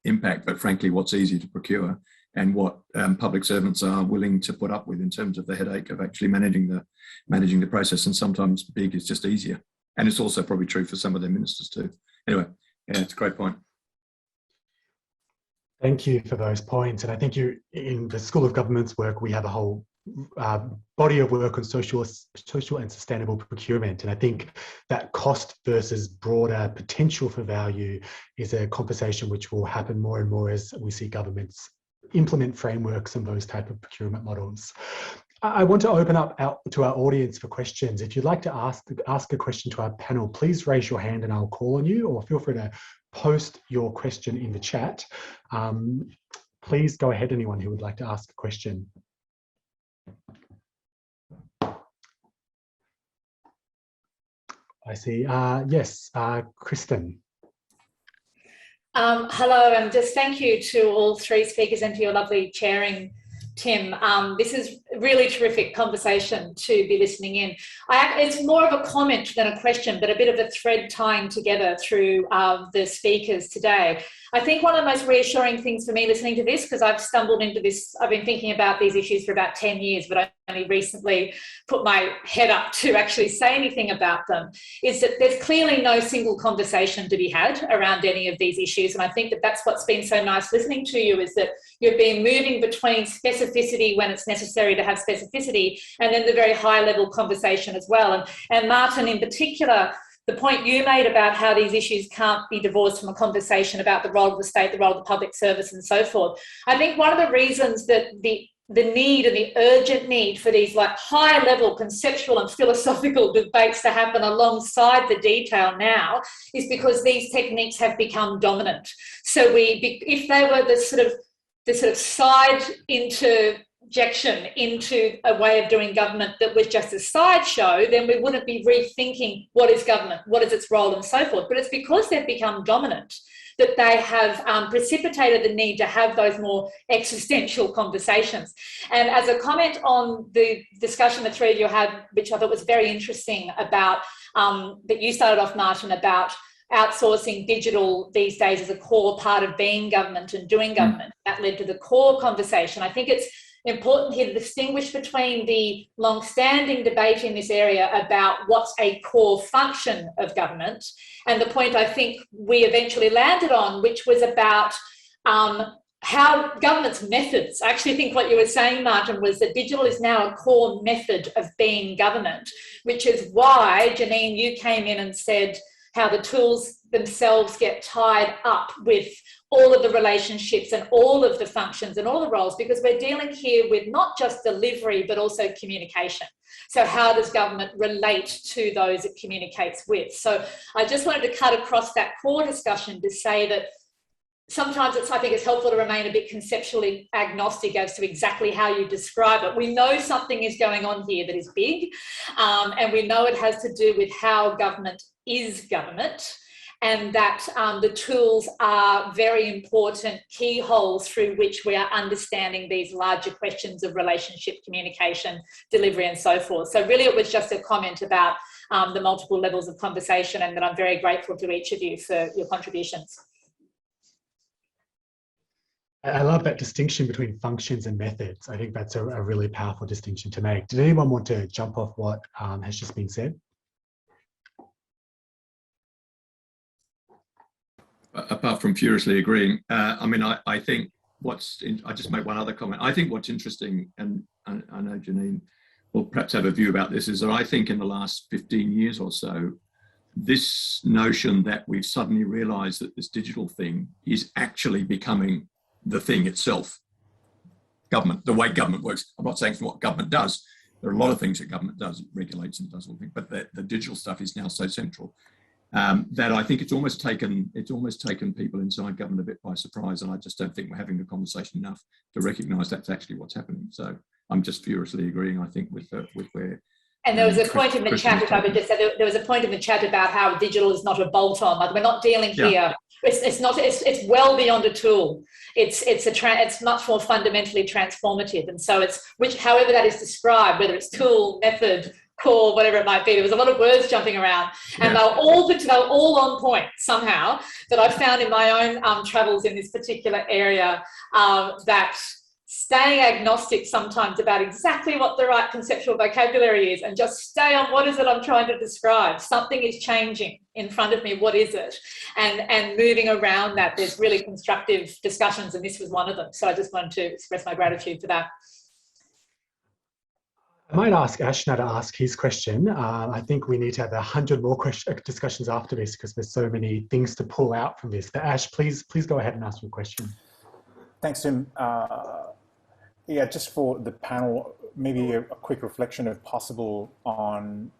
impact, but frankly what's easy to procure and what public servants are willing to put up with in terms of the headache of actually managing the process. And sometimes big is just easier. And it's also probably true for some of their ministers too. Anyway, yeah, it's a great point. Thank you for those points. And I think in the School of Government's work, we have a whole body of work on social and sustainable procurement. And I think that cost versus broader potential for value is a conversation which will happen more and more as we see governments implement frameworks and those type of procurement models. I want to open up out to our audience for questions. If you'd like to ask a question to our panel, please raise your hand and I'll call on you, or feel free to post your question in the chat. Please go ahead, anyone who would like to ask a question. I see. Yes, Kristen. Hello, and just thank you to all three speakers and to your lovely chairing, Tim. This is really terrific conversation to be listening in. It's more of a comment than a question, but a bit of a thread tying together through the speakers today. I think one of the most reassuring things for me listening to this, because I've stumbled into this, I've been thinking about these issues for about 10 years, but I only recently put my head up to actually say anything about them, is that there's clearly no single conversation to be had around any of these issues. And I think that that's what's been so nice listening to you, is that you've been moving between specificity when it's necessary to have specificity, and then the very high level conversation as well. And Martin in particular, the point you made about how these issues can't be divorced from a conversation about the role of the state, the role of the public service and so forth. I think one of the reasons that the need and the urgent need for these like high level conceptual and philosophical debates to happen alongside the detail now is because these techniques have become dominant. So if they were the sort of side interjection into a way of doing government that was just a sideshow, then we wouldn't be rethinking what is government, what is its role and so forth. But it's because they've become dominant that they have precipitated the need to have those more existential conversations. And as a comment on the discussion the three of you had, which I thought was very interesting about, that you started off, Martin, about outsourcing digital these days as a core part of being government and doing government. That led to the core conversation. I think it's important here to distinguish between the long-standing debate in this area about what's a core function of government and the point I think we eventually landed on, which was about how government's methods. I actually think what you were saying, Martin, was that digital is now a core method of being government, which is why, Janine, you came in and said how the tools themselves get tied up with all of the relationships and all of the functions and all the roles, because we're dealing here with not just delivery, but also communication. So how does government relate to those it communicates with? So I just wanted to cut across that core discussion to say that sometimes I think it's helpful to remain a bit conceptually agnostic as to exactly how you describe it. We know something is going on here that is big, and we know it has to do with how government is government, and that the tools are very important keyholes through which we are understanding these larger questions of relationship, communication, delivery and so forth. So really it was just a comment about the multiple levels of conversation, and that I'm very grateful to each of you for your contributions. I love that distinction between functions and methods. I think that's a really powerful distinction to make. Did anyone want to jump off what has just been said? Apart from furiously agreeing, I mean, I think I just make one other comment. I think what's interesting, and I know Janine will perhaps have a view about this, is that I think in the last 15 years or so, this notion that we've suddenly realized that this digital thing is actually becoming the thing itself. Government, the way government works, I'm not saying from what government does, there are a lot of things that government does, it regulates and does all things, but the digital stuff is now so central that I think it's almost taken people inside government a bit by surprise, and I just don't think we're having the conversation enough to recognise that's actually what's happening. So I'm just furiously agreeing, I think, with where. And there was a point in the chat, if I could just say, there was a point in the chat about how digital is not a bolt-on. Like, we're not dealing here. It's well beyond a tool. It's much more fundamentally transformative. And so however that is described, whether it's tool, method, core, whatever it might be, there was a lot of words jumping around, and they were all on point somehow. But I found in my own travels in this particular area that staying agnostic sometimes about exactly what the right conceptual vocabulary is, and just stay on what is it I'm trying to describe. Something is changing in front of me. What is it? And moving around that, there's really constructive discussions, and this was one of them. So I just wanted to express my gratitude for that. I might ask Ash now to ask his question. I think we need to have 100 more discussions after this, because there's so many things to pull out from this. But Ash, please go ahead and ask your question. Thanks, Tim. Yeah, just for the panel, maybe a quick reflection, if possible, on,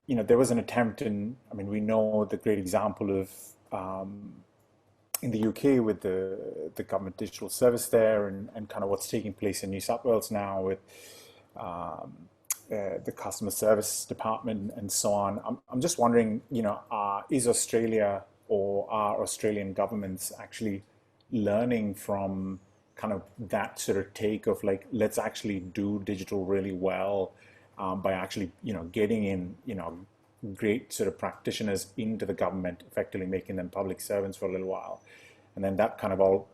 there was an attempt we know the great example of in the UK with the government digital service there, and kind of what's taking place in New South Wales now with the customer service department and so on. I'm just wondering, is Australia, or are Australian governments actually learning from kind of that sort of take of, like, let's actually do digital really well by actually, getting in, great sort of practitioners into the government, effectively making them public servants for a little while. And then that kind of all,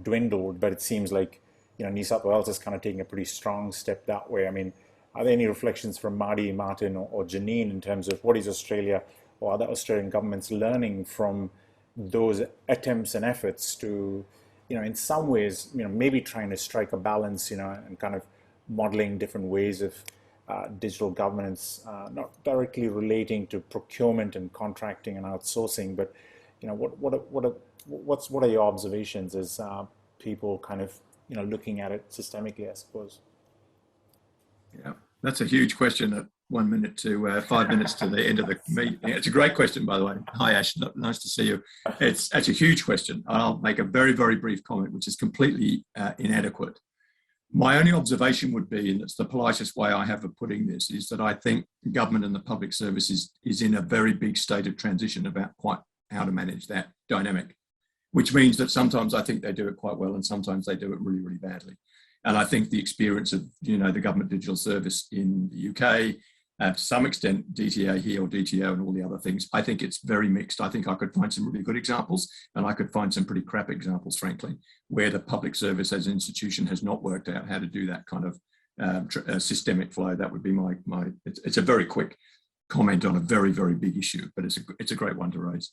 dwindled, but it seems like, New South Wales is kind of taking a pretty strong step that way. I mean, are there any reflections from Marty, Martin, or Janine in terms of what is Australia or other Australian governments learning from those attempts and efforts to, in some ways, maybe trying to strike a balance, and kind of modeling different ways of digital governance, not directly relating to procurement and contracting and outsourcing, but, what are your observations as people kind of, looking at it systemically, I suppose? Yeah, that's a huge question at 1 minute to 5 minutes to the end of the meeting. It's a great question, by the way. Hi, Ash. Nice to see you. It's a huge question. I'll make a very, very brief comment, which is completely inadequate. My only observation would be, and it's the politest way I have of putting this, is that I think government and the public service is in a very big state of transition about quite how to manage that dynamic, which means that sometimes I think they do it quite well and sometimes they do it really, really badly. And I think the experience of, the government digital service in the UK, to some extent DTA here or DTO and all the other things, I think it's very mixed. I think I could find some really good examples, and I could find some pretty crap examples, frankly, where the public service as an institution has not worked out how to do that kind of systemic flow. That would be my it's a very quick comment on a very, very big issue, but it's a great one to raise.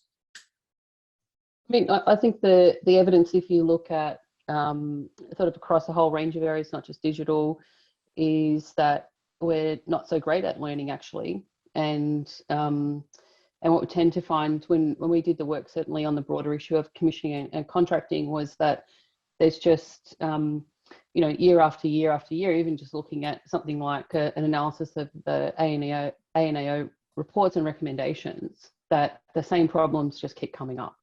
I mean, I think the evidence, if you look at sort of across a whole range of areas, not just digital, is that we're not so great at learning, actually. And what we tend to find when we did the work, certainly on the broader issue of commissioning and contracting, was that there's just, year after year after year, even just looking at something like an analysis of the ANAO reports and recommendations, that the same problems just keep coming up.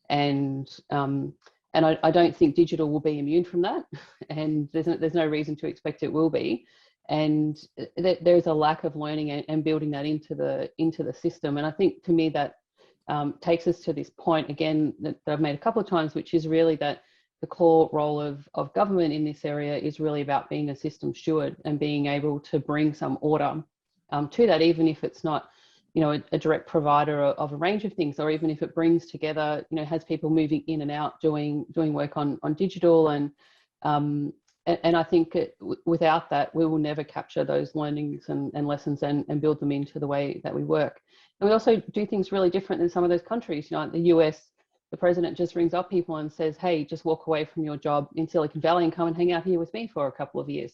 And I don't think digital will be immune from that, and there's no reason to expect it will be. And there's a lack of learning and building that into the system. And I think, to me, that takes us to this point again that I've made a couple of times, which is really that the core role of government in this area is really about being a system steward and being able to bring some order to that, even if it's not, a direct provider of a range of things, or even if it brings together, has people moving in and out doing work on digital. And I think without that, we will never capture those learnings and lessons and build them into the way that we work. And we also do things really different than some of those countries. The US, the president just rings up people and says, hey, just walk away from your job in Silicon Valley and come and hang out here with me for a couple of years.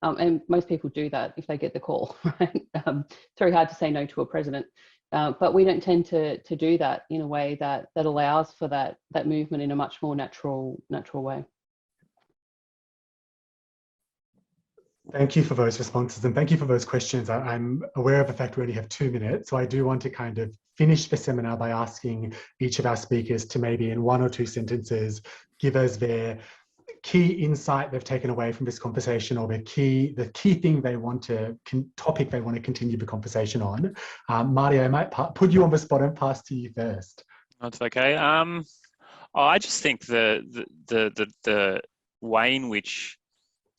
And most people do that if they get the call, right? It's very hard to say no to a president. But we don't tend to do that in a way that allows for that movement in a much more natural way. Thank you for those responses, and thank you for those questions. I'm aware of the fact we only have 2 minutes, so I do want to kind of finish the seminar by asking each of our speakers to maybe in 1 or 2 sentences give us their key insight they've taken away from this conversation, or the key thing they want to, topic they want to continue the conversation on. Marty, I might put you on the spot and pass to you first. That's okay. I just think the way in which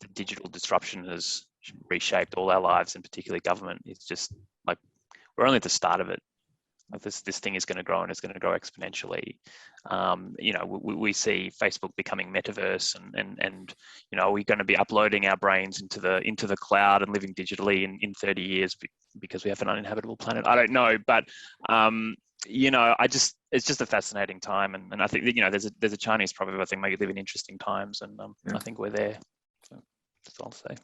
the digital disruption has reshaped all our lives, and particularly government, is just like, we're only at the start of it. Like this thing is going to grow, and it's going to grow exponentially. We see Facebook becoming metaverse, and we're going to be uploading our brains into the cloud and living digitally in 30 years because we have an uninhabitable planet. I don't know, but it's just a fascinating time, and I think there's a Chinese proverb, I think, make it live in interesting times, and I think we're there. So that's all I'll say.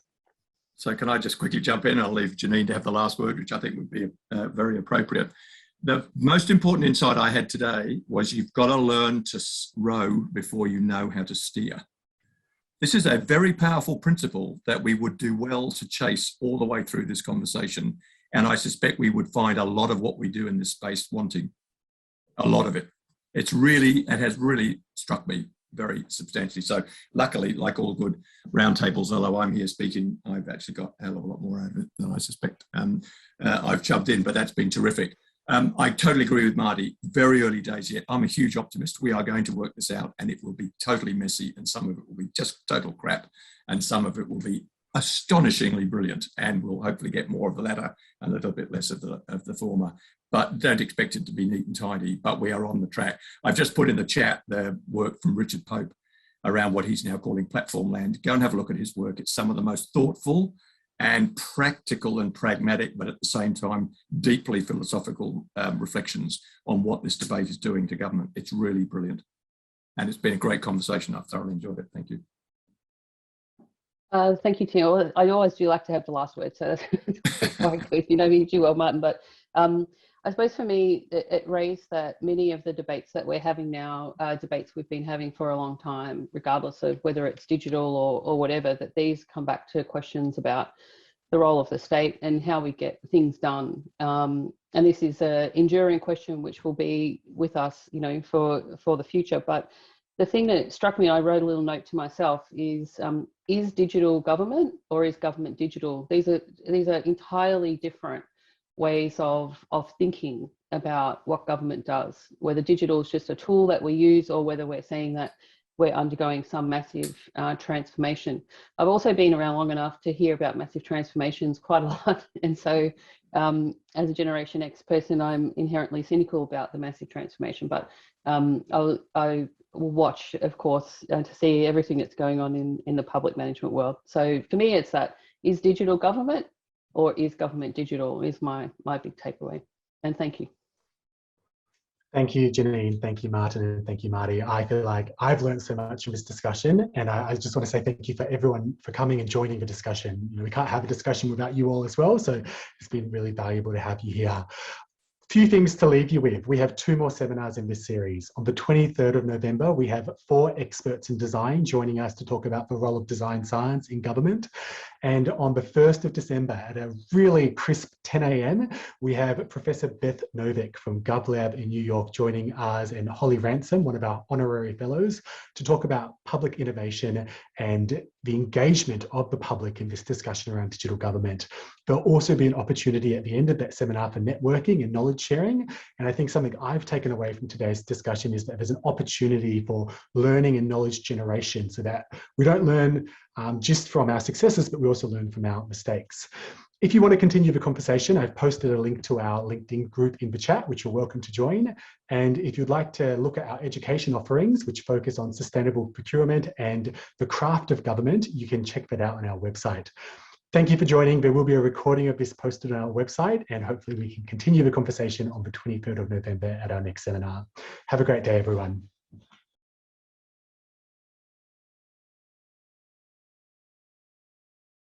So can I just quickly jump in? I'll leave Janine to have the last word, which I think would be very appropriate. The most important insight I had today was you've got to learn to row before you know how to steer. This is a very powerful principle that we would do well to chase all the way through this conversation. And I suspect we would find a lot of what we do in this space wanting. A lot of it. It has really struck me very substantially. So luckily, like all good roundtables, although I'm here speaking, I've actually got a hell of a lot more out of it than I suspect I've chubbed in, but that's been terrific. I totally agree with Marty. Very early days yet. I'm a huge optimist. We are going to work this out, and it will be totally messy, and some of it will be just total crap, and some of it will be astonishingly brilliant, and we'll hopefully get more of the latter, a little bit less of the former. But don't expect it to be neat and tidy, but we are on the track. I've just put in the chat the work from Richard Pope around what he's now calling platform land. Go and have a look at his work. It's some of the most thoughtful and practical and pragmatic, but at the same time, deeply philosophical reflections on what this debate is doing to government. It's really brilliant. And it's been a great conversation. I've thoroughly enjoyed it. Thank you. Thank you, Tim. I always do like to have the last word, so that's quite good. You know me too well, Martin. But I suppose for me, it raised that many of the debates that we're having now are debates we've been having for a long time, regardless of whether it's digital or whatever, that these come back to questions about the role of the state and how we get things done. And this is an enduring question which will be with us, for the future. But the thing that struck me, I wrote a little note to myself, is digital government or is government digital? These are entirely different ways of thinking about what government does, whether digital is just a tool that we use or whether we're saying that we're undergoing some massive transformation. I've also been around long enough to hear about massive transformations quite a lot. And so as a Generation X person, I'm inherently cynical about the massive transformation, but I will watch, of course, to see everything that's going on in the public management world. So for me, it's that, is digital government or is government digital, is my big takeaway. And thank you. Thank you, Janine. Thank you, Martin. And thank you, Marty. I feel like I've learned so much from this discussion, and I just want to say thank you for everyone for coming and joining the discussion. We can't have a discussion without you all as well, so it's been really valuable to have you here. Few things to leave you with. We have 2 more seminars in this series. On the 23rd of November, we have 4 experts in design joining us to talk about the role of design science in government. And on the 1st of December, at a really crisp 10 a.m, we have Professor Beth Novick from GovLab in New York joining us, and Holly Ransom, one of our honorary fellows, to talk about public innovation and the engagement of the public in this discussion around digital government. There'll also be an opportunity at the end of that seminar for networking and knowledge sharing. And I think something I've taken away from today's discussion is that there's an opportunity for learning and knowledge generation, so that we don't learn just from our successes, but we also learn from our mistakes. If you want to continue the conversation, I've posted a link to our LinkedIn group in the chat, which you're welcome to join. And if you'd like to look at our education offerings, which focus on sustainable procurement and the craft of government, you can check that out on our website. Thank you for joining. There will be a recording of this posted on our website, and hopefully we can continue the conversation on the 23rd of November at our next seminar. Have a great day, everyone.